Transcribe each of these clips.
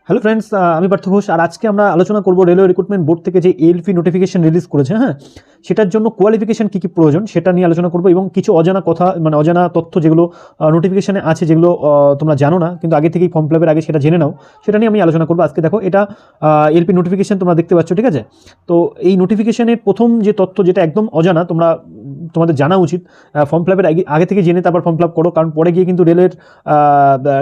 Hello friends, আমি পার্থ ঘোষ। আর আজকে আমরা আলোচনা করব রেলওয়ে রিক্রুটমেন্ট বোর্ড থেকে যে এএলপি নোটিফিকেশন রিলিজ করেছে, হ্যাঁ, সেটার জন্য কোয়ালিফিকেশন কী কী প্রয়োজন সেটা নিয়ে আলোচনা করব এবং কিছু অজানা কথা, মানে অজানা তথ্য যেগুলো নোটিফিকেশনে আছে, যেগুলো তোমরা জানো না কিন্তু আগে থেকেই ফর্ম ফিল আপের আগে সেটা জেনে নাও, সেটা নিয়ে আমি আলোচনা করবো আজকে। দেখো, এটা এএলপি নোটিফিকেশন তোমরা দেখতে পাচ্ছ, ঠিক আছে? তো এই নোটিফিকেশনের প্রথম যে তথ্য, যেটা একদম অজানা, তোমাদের জানা উচিত। ফর্ম ফিল আপের আগে থেকে জেনে তারপর ফর্ম ফিল আপ করো, কারণ পরে গিয়ে কিন্তু রেলের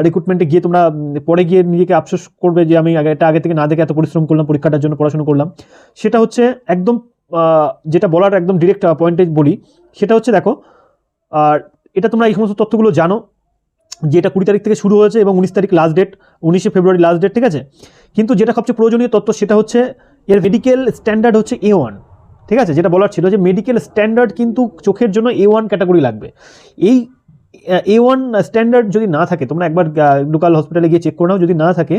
রিক্রুটমেন্টে গিয়ে তোমরা পরে গিয়ে নিজেকে আফসোস করবে যে আমি এটা আগে থেকে না দেখে এত পরিশ্রম করলাম, পরীক্ষাটার জন্য পড়াশোনা করলাম। সেটা হচ্ছে একদম যেটা বলার একদম ডিরেক্ট পয়েন্টে বলি, সেটা হচ্ছে দেখো, আর এটা তোমরা এই সমস্ত তথ্যগুলো জানো যে এটা 20 তারিখ থেকে শুরু হয়েছে এবং 19 তারিখ লাস্ট ডেট, 19শে ফেব্রুয়ারি লাস্ট ডেট, ঠিক আছে? কিন্তু যেটা সবচেয়ে প্রয়োজনীয় তথ্য সেটা হচ্ছে এর মেডিকেল স্ট্যান্ডার্ড হচ্ছে A1, ঠিক আছে? যেটা বলার ছিল যে মেডিকেল স্ট্যান্ডার্ড কিন্তু চোখের জন্য A1 ক্যাটাগরি লাগবে। এই A1 স্ট্যান্ডার্ড যদি না থাকে, তোমরা একবার লোকাল হসপিটালে গিয়ে চেক করে নাও, যদি না থাকে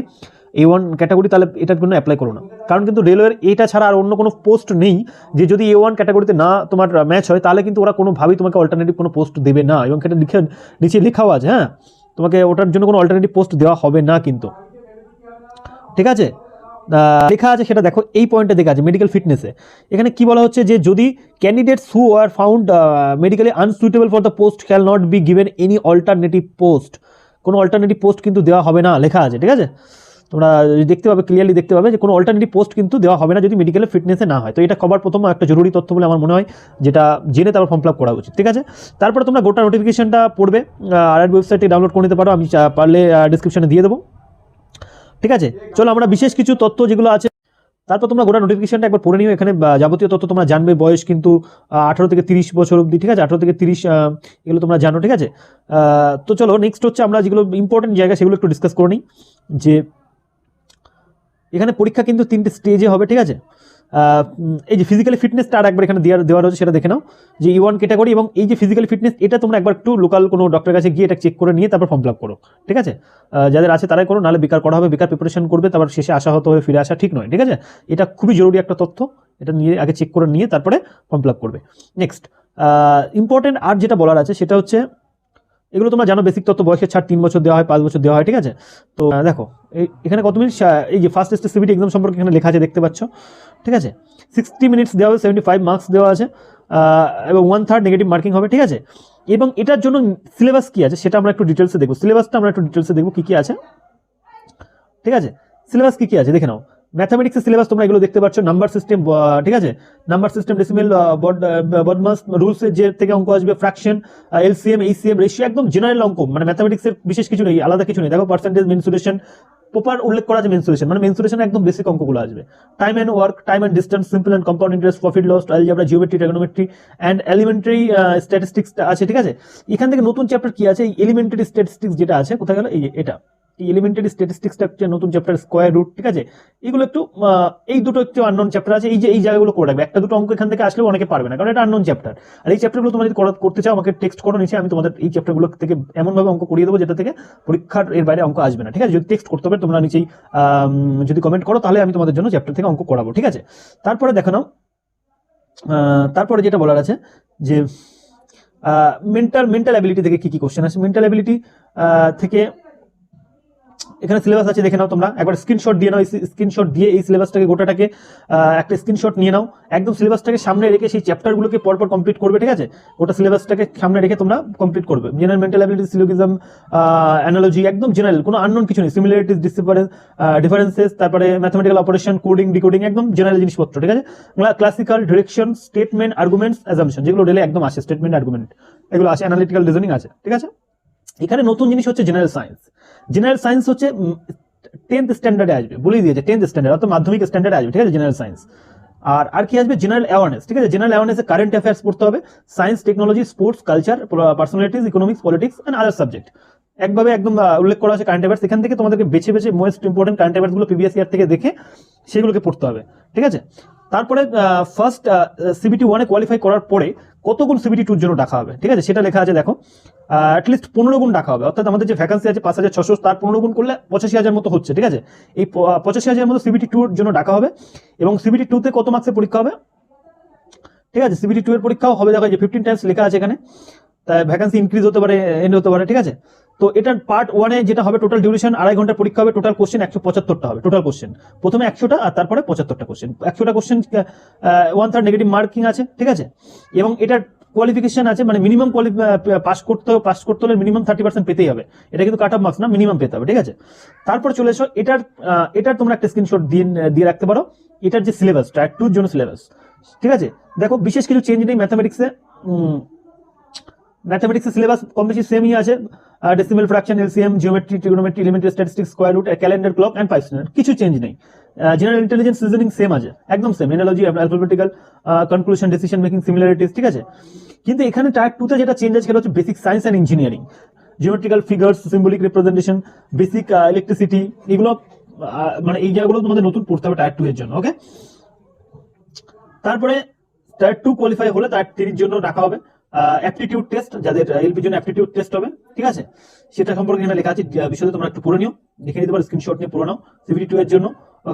A1 ক্যাটাগরি, তাহলে এটার জন্য অ্যাপ্লাই করো না। কারণ কিন্তু রেলওয়ের এটা ছাড়া আর অন্য কোনো পোস্ট নেই যে যদি A1 ক্যাটাগরিতে না তোমার ম্যাচ হয়, তাহলে কিন্তু ওরা কোনোভাবেই তোমাকে অল্টারনেটিভ কোনো পোস্ট দেবে না, এবং সেটা নিচে লেখাও আছে, হ্যাঁ, তোমাকে ওটার জন্য কোনো অল্টারনেটিভ পোস্ট দেওয়া হবে না কিন্তু, ঠিক আছে? লেখা আছে সেটা দেখো, এই পয়েন্টে দেখা আছে মেডিকেল ফিটনেসে। এখানে কি বলা হচ্ছে যে যদি candidates who are found medically unsuitable for the post can not be given any alternative post, কোনো অল্টারনেটিভ পোস্ট কিন্তু দেওয়া হবে না, লেখা আছে, ঠিক আছে? তোমরা দেখতে পাবে, ক্লিয়ারলি দেখতে পাবে যে কোনো অল্টারনেটিভ পোস্ট কিন্তু দেওয়া হবে না যদি মেডিকেলের ফিটনেসে না হয়। তো এটা কভার প্রথম একটা জরুরি তথ্য বলে আমার মনে হয়, যেটা জেনে তারপর ফর্ম ফিল আপ করা উচিত, ঠিক আছে? তারপরে তোমরা গোটা নোটিফিকেশনটা পড়বে, আর ওয়েবসাইটে ডাউনলোড করে নিতে পারো, আমি পারলে ডিসক্রিপশনে দিয়ে দেবো, ঠিক আছে? চলো আমরা বিশেষ কিছু তথ্য যেগুলো আছে, তারপর তোমরা গোটা নোটিফিকেশনটা একবার পড়ে নিও। এখানে যাবতীয় তথ্য তোমরা জানবে। বয়স কিন্তু 18 থেকে 30 বছর অবধি, ঠিক আছে? 18 থেকে 30 এগুলো তোমরা জানো, ঠিক আছে? তো চলো নেক্সট হচ্ছে আমরা যেগুলো ইম্পর্টেন্ট জায়গা সেগুলো একটু ডিসকাস করে নিই। যে এখানে পরীক্ষা কিন্তু 3টে স্টেজে হবে, ঠিক আছে? এই যে ফিজিক্যালি ফিটনেসটা আর একবার এখানে দেওয়া রয়েছে, সেটা দেখে নাও যে E1 ক্যাটাগরি, এবং এই যে ফিজিক্যালি ফিটনেস, এটা তোমরা একবার একটু লোকাল কোনো ডক্টরের কাছে গিয়ে এটা চেক করে নিয়ে তারপর ফর্ম ফিল আপ করো, ঠিক আছে? যাদের আছে তারাই করো, নাহলে বেকার করা হবে, বেকার প্রিপারেশন করবে, তারপর শেষে আসা হতে হবে, ফিরে আসা ঠিক নয়, ঠিক আছে? এটা খুবই জরুরি একটা তথ্য, এটা নিয়ে আগে চেক করে নিয়ে তারপরে ফর্ম ফিল আপ করবে। নেক্সট ইম্পর্টেন্ট আর যেটা বলার আছে সেটা হচ্ছে, এগুলো তোমরা জানো বেসিক তথ্য, বয়সের ছাড় 3 বছর দেওয়া হয়, 5 বছর দেওয়া হয়, ঠিক আছে? তো দেখো এখানে কত মিনিট, এই যে ফার্স্ট স্টেজ সিবিটি এক্সাম সম্পর্কে এখানে লেখা আছে, দেখতে পাচ্ছ, ঠিক আছে? 60 মিনিটস দেওয়া হবে, 75 মার্কস দেওয়া আছে, এবং 1/3 নেগেটিভ মার্কিং হবে, ঠিক আছে? এবং এটার জন্য সিলেবাস কী আছে সেটা আমরা একটু ডিটেলসে দেখবো। সিলেবাসটা আমরা একটু ডিটেলসে দেখবো কী কী আছে, ঠিক আছে? সিলেবাস কী কী আছে দেখে নাও। ম্যাথামেটিক্সের সিলেবাস তোমরা এগুলো দেখতে পাচ্ছ, নাম্বার সিস্টেম, ঠিক আছে? নাম্বার সিস্টেম, ডেসিমেল, বডমাস রুলসের যে থেকে অঙ্ক আসবে, ফ্র্যাকশন, এলসিএম, এইচসিএম, রেশিও, একদম জেনারেল অঙ্ক, মানে ম্যাথামেটিক্সের বিশেষ কিছু নেই, আলাদা কিছু নেই। দেখো পার্সেন্টেজ, মেনসুরেশন, প্রপার উল্লেখ করা আছে, মেনসুরেশন, মানে মেনসুরেশন একদম বেসিক অঙ্কগুলো আসবে। Time and work, time and distance, simple and compound interest, profit loss, algebra, geometry, trigonometry and elementary statistics আছে, ঠিক আছে? এখান থেকে নতুন চ্যাপ্টার কি আছে, এই এলিমেন্টারি স্ট্যাটিস্টিক্স যেটা আছে, কোথায় গেল, এই যে এটা, এই এলিমেন্টারি স্ট্যাটিস্টিক্সটা হচ্ছে নতুন চ্যাপ্টার, স্কয়ার রুট, ঠিক আছে? এগুলো একটু এই দুটো একটু আননোন চ্যাপ্টার আছে, এই জায়গাগুলো করে রাখবে। একটা দুটো অঙ্ক এখান থেকে আসলেও অনেকে পারবে না, কারণ এটা আননোন চ্যাপ্টার। আর এই চ্যাপ্টারগুলো তোমরা যদি করতে চাও, আমাকে টেক্সট করো নিচে, আমি তোমাদের এই চ্যাপ্টারগুলো থেকে এমনভাবে অঙ্ক করিয়ে দেবো যেটা থেকে পরীক্ষার এর বাইরে অঙ্ক আসবে না, ঠিক আছে? যদি টেক্সট করতে হবে তোমরা নিচেই যদি কমেন্ট করো, তাহলে আমি তোমাদের জন্য চ্যাপ্টার থেকে অঙ্ক করাবো, ঠিক আছে? তারপরে দেখো নাও, তারপরে যেটা বলার আছে যে মেন্টাল অ্যাবিলিটি থেকে কি কি কোশ্চেন আছে। মেন্টাল অ্যাবিলিটি থেকে এখানে সিলেবাস আছে, দেখে নাও তোমরা একবার, স্ক্রিনশট দিয়ে নাও। স্ক্রিনশট দিয়ে এই সিলেবাসটাকে গোটাটাকে একটা স্ক্রিনশট নিয়ে নাও, একদম সিলেবাসটাকে সামনে রেখে সেই চ্যাপ্টারগুলোকে পরপর কমপ্লিট করবে, ঠিক আছে? গোটা সিলেবাসটাকে সামনে রেখে তোমরা কমপ্লিট করবে। General mental ability, syllogism, analogy, একদম জেনারেল, কোনো আননোন কিছু নেই। সিমিলারিটিস, ডিফারেন্সেস, তারপরে ম্যাথমেটিক্যাল অপারেশন, কোডিং, ডিকোডিং, একদম জেনারেল জিনিসপত্র, ঠিক আছে? Classical, direction, statement, arguments, assumption, যেগুলো রেলে একদম আসে, স্টেটমেন্ট, আর্গুমেন্ট, এগুলো আসে। অ্যানালিটিক্যাল রিজনিং আছে, ঠিক আছে? এখানে নতুন জিনিস হচ্ছে জেনারেল সায়েন্স। জেনারেল সায়েন্স হচ্ছে 10th স্ট্যান্ডার্ডে আসবে, বলেই দিয়েছে 10th স্ট্যান্ডার্ড, অর্থাৎ মাধ্যমিক স্ট্যান্ডার্ডে আসবে, ঠিক আছে? General science. আর কি আসবে, জেনারেল অ্যাওয়ারনেস, ঠিক আছে? জেনারেল অ্যাওয়ারনেসে কারেন্ট অ্যাফেয়ার্স পড়তে হবে, science, technology, sports, culture, personalities, economics, politics and other subject, একভাবে একদম উল্লেখ করা আছে কারেন্ট অ্যাফেয়ার্স। এখান থেকে তোমাদেরকে বেছে বেছে মোস্ট ইম্পর্টেন্ট কারেন্ট অ্যাফেয়ার্সগুলো প্রিভিয়াস ইয়ার থেকে দেখে সেগুলোকে পড়তে হবে, ঠিক আছে? তারপরে ফার্স্ট সিবিটি 1-এ কোয়ালিফাই করার পরে কত গুণ সিবিটি 2-র জন্য ডাকা হবে, ঠিক আছে? সেটা লেখা আছে, দেখো, অ্যাটলিস্ট 15 গুণ ডাকা হবে, অর্থাৎ আমাদের যে ভ্যাকান্সি আছে 5600, তার 15 গুণ করলে 85,000 মতো হচ্ছে, ঠিক আছে? এই 85,000 মতো সিবিটি 2-এর জন্য ডাকা হবে। এবং সিবিটি 2-তে কত মার্কসের পরীক্ষা হবে, ঠিক আছে? সিবিটি 2 এর পরীক্ষাও হবে, দেখো যে 15 টাইমস লেখা আছে এখানে। তাই ভ্যাকান্সি ইনক্রিজ হতে পারে, এন্ড হতে পারে, ঠিক আছে। তো এটার পার্ট 1 এ যেটা হবে, টোটাল ডিউরেশন 2.5 ঘন্টার পরীক্ষা হবে, টোটাল কোশ্চেন 175টা হবে, টোটাল কোশ্চেন প্রথমে 100টা আর তারপরে 75টা কোশ্চেন। 100টা কোশ্চেন 1/3 নেগেটিভ মার্কিং আছে, ঠিক আছে। এবং এটার কোয়ালিফিকেশন আছে, মানে মিনিমাম পাস করতে হলে মিনিমাম 30% পেতেই হবে। এটা কিন্তু কাট অফ মার্কস না, মিনিমাম পেতে হবে, ঠিক আছে। তারপর চলে এসো এটার তোমরা একটা স্ক্রিনশট দিয়ে রাখতে পারো। এটার যে সিলেবাস, টায়ার 2 এর জন্য সিলেবাস, ঠিক আছে। দেখো বিশেষ কিছু চেঞ্জ নেই ম্যাথমেটিক্সের সিলেবাস কম বেশি সেমই আছে। Decimal fraction, LCM, geometry, trigonometry, elementary statistics, square root, calendar, clock and python, কিছু চেঞ্জ নেই। জেনারেল ইন্টেলিজেন্স, রিজনিং সেম আছে, একদম same. Analogy, alphabetical, conclusion, decision making, similarities, ঠিক আছে। কিন্তু এখানে টায়ার 2 তে যেটা চেঞ্জ আছে সেটা হচ্ছে basic science and engineering, geometrical figures, symbolic representation, basic electricity, এগুলো মানে এই জায়গাগুলো তোমাদের নতুন পড়তে হবে টায়ার 2 এর জন্য, ওকে। তারপরে টায়ার 2 কোয়ালিফাই হলে টায়ার 3 এর জন্য রাখা হবে অ্যাপটিটিউড টেস্ট, যাদের এলপির জন্য অ্যাপটিটিউড টেস্ট হবে, ঠিক আছে। সেটা সম্পর্কে এখানে লেখা আছে, বিষয়ে তোমরা একটু পড়ে নিও, দেখে নিতে পারো, স্ক্রিনশট নিয়ে পড়ে নাও। সিভিটি 2 এর জন্য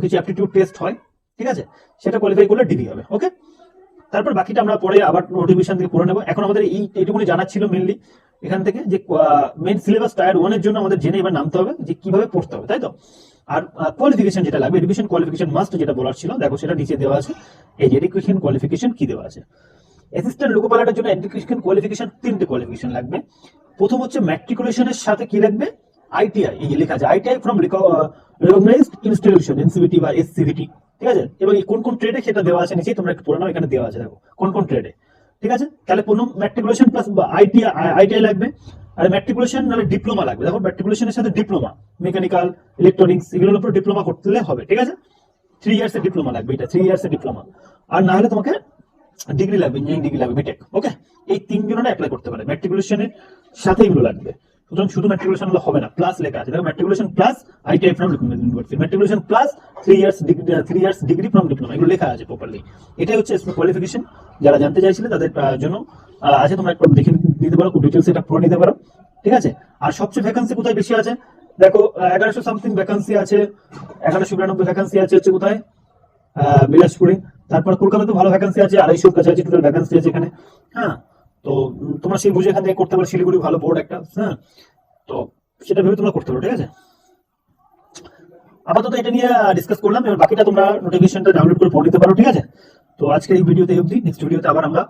কিছু অ্যাপটিটিউড টেস্ট হয়, ঠিক আছে। সেটা কোয়ালিফাই করলে ডিবি হবে, ওকে। তারপর বাকিটা আমরা পরে আবার নোটিফিকেশন থেকে পড়ে নেবো। এখন আমাদের এইটুকুনি জানার ছিল মেনলি এখান থেকে, যে মেন সিলেবাস টায়ার 1 এর জন্য আমাদের জেনে এবার নামতে হবে যে কিভাবে পড়তে হবে, তাই তো। আর কোয়ালিফিকেশন যেটা লাগবে, এডুকেশন কোয়ালিফিকেশন মাস্ট, যেটা বলার ছিল, দেখো সেটা নিচে দেওয়া আছে। এই যে এডুকেশন কোয়ালিফিকেশন কি দেওয়া আছে, অ্যাসিস্ট্যান্ট লোকো পাইলটের জন্য এডুকেশন কোয়ালিফিকেশন 3টে কোয়ালিফিকেশন লাগবে। প্রথম হচ্ছে ম্যাট্রিকুলেশনের সাথে কি লাগবে, আইটিআই, এই যে লেখা আছে ITI from recognised institution, NCVT বা এসসিভিটি, ঠিক আছে। এবং কোন কোন ট্রেডে সেটা দেওয়া আছে নিচে, তোমরা একটু পড়ে নাও, এখানে দেওয়া আছে, দেখো কোন কোন ট্রেডে, ঠিক আছে। তাহলে প্রথম ম্যাট্রিকুলেশন প্লাস আইটিআই লাগবে, আর ম্যাট্রিকুলেশন নাহলে ডিপ্লোমা লাগবে। দেখো ম্যাট্রিকুলেশনের সাথে ডিপ্লোমা, মেকানিক্যাল, ইলেকট্রনিক্স, এগুলোর উপর ডিপ্লোমা করতে হবে, ঠিক আছে। 3 ইয়ার্সের ডিপ্লোমা লাগবে, এটা 3 ইয়ার্সের ডিপ্লোমা। আর না হলে তোমাকে ডিগ্রি লাগবে, ইঞ্জিনিয়ারিং ডিগ্রি লাগবে, বিটেক, ওকে। এই 3 জনের অ্যাপ্লাই করতে পারে, ম্যাট্রিকুলেশনের সাথে এগুলো লাগবে। সুতরাং শুধু ম্যাট্রিকুলেশন হলে হবে না, প্লাস লেখা আছে, দেখো matriculation plus ITI from university, matriculation plus 3 years degree from diploma, এগুলো লেখা আছে প্রপারলি। এটাই হচ্ছে কোয়ালিফিকেশন। যারা জানতে চাইছিলে তাদের জন্য আছে, তোমরা একবার দেখে নিতে পারো, ডিটেলস এটা পড়ে নিতে পারো, ঠিক আছে। আর সবচেয়ে ভ্যাকান্সি কোথায় বেশি আছে, দেখো 1100 সামথিং ভ্যাকান্সি আছে, 1192 ভ্যাকান্সি আছে হচ্ছে কোথায়, বিলাসপুরে। তারপর কলকাতাতে ভালো ভ্যাকান্সি আছে, 250 কাছাকাছি টোটাল ভ্যাকান্সি আছে এখানে, হ্যাঁ। তো তোমরা সেই বুঝে এখান থেকে করতে পারো, শিলিগুড়ি ভালো বোর্ড একটা, হ্যাঁ। তো সেটা ভেবে তোমরা করতে পারো, ঠিক আছে। আপাতত এটা নিয়ে ডিসকাস করলাম, এবার বাকিটা তোমরা নোটিফিকেশনটা ডাউনলোড করে পড়ে নিতে পারো, ঠিক আছে। তো আজকের এই ভিডিওতে অবধি, নেক্সট ভিডিওতে আবার আমরা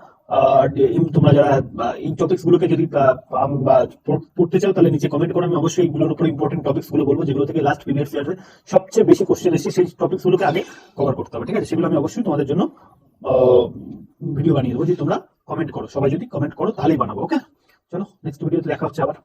তোমরা যারা এই টপিকস গুলোকে যদি পড়তে চাও তাহলে নিচে কমেন্ট করো, আমি অবশ্যই এইগুলোর উপর ইম্পর্টেন্ট টপিকস গুলো বলবো, যেগুলো থেকে লাস্ট প্রিভিয়াস ইয়ারে সবচেয়ে বেশি কোশ্চেন এসেছে, সেই টপিকস গুলোকে আগে কভার করতে হবে, ঠিক আছে। সেগুলো আমি অবশ্যই তোমাদের জন্য ভিডিও বানিয়ে দেবো, যদি তোমরা কমেন্ট করো। সবাই যদি কমেন্ট করো তাহলেই বানাবো, ওকে। চলো নেক্সট ভিডিওতে দেখা হচ্ছে আবার।